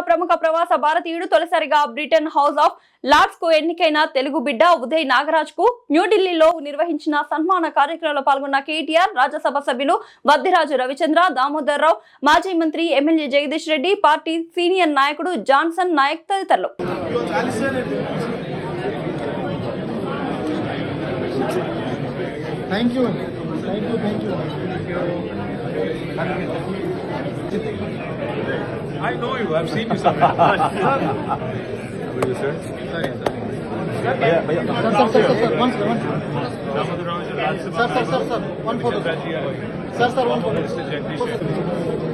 ప్రముఖ ప్రవాస భారతీయుడు తొలిసారిగా బ్రిటన్ హౌస్ ఆఫ్ లార్డ్స్ కు ఎన్నికైన తెలుగు బిడ్డ ఉదయ్ నాగరాజ్ కు న్యూఢిల్లీలో నిర్వహించిన సన్మాన కార్యక్రమంలో పాల్గొన్న కేటీఆర్, రాజ్యసభ సభ్యులు వద్దిరాజు రవిచంద్ర, దామోదర్ రావు, మాజీ మంత్రి MLA Jagadish Reddy, party senior నాయకుడు జాన్సన్ నాయక్ తదితరులు. Thank you. I know you. I've seen you somewhere. How are you, sir? Sorry. Sir. One second. Sir. One photo. Sir, one photo.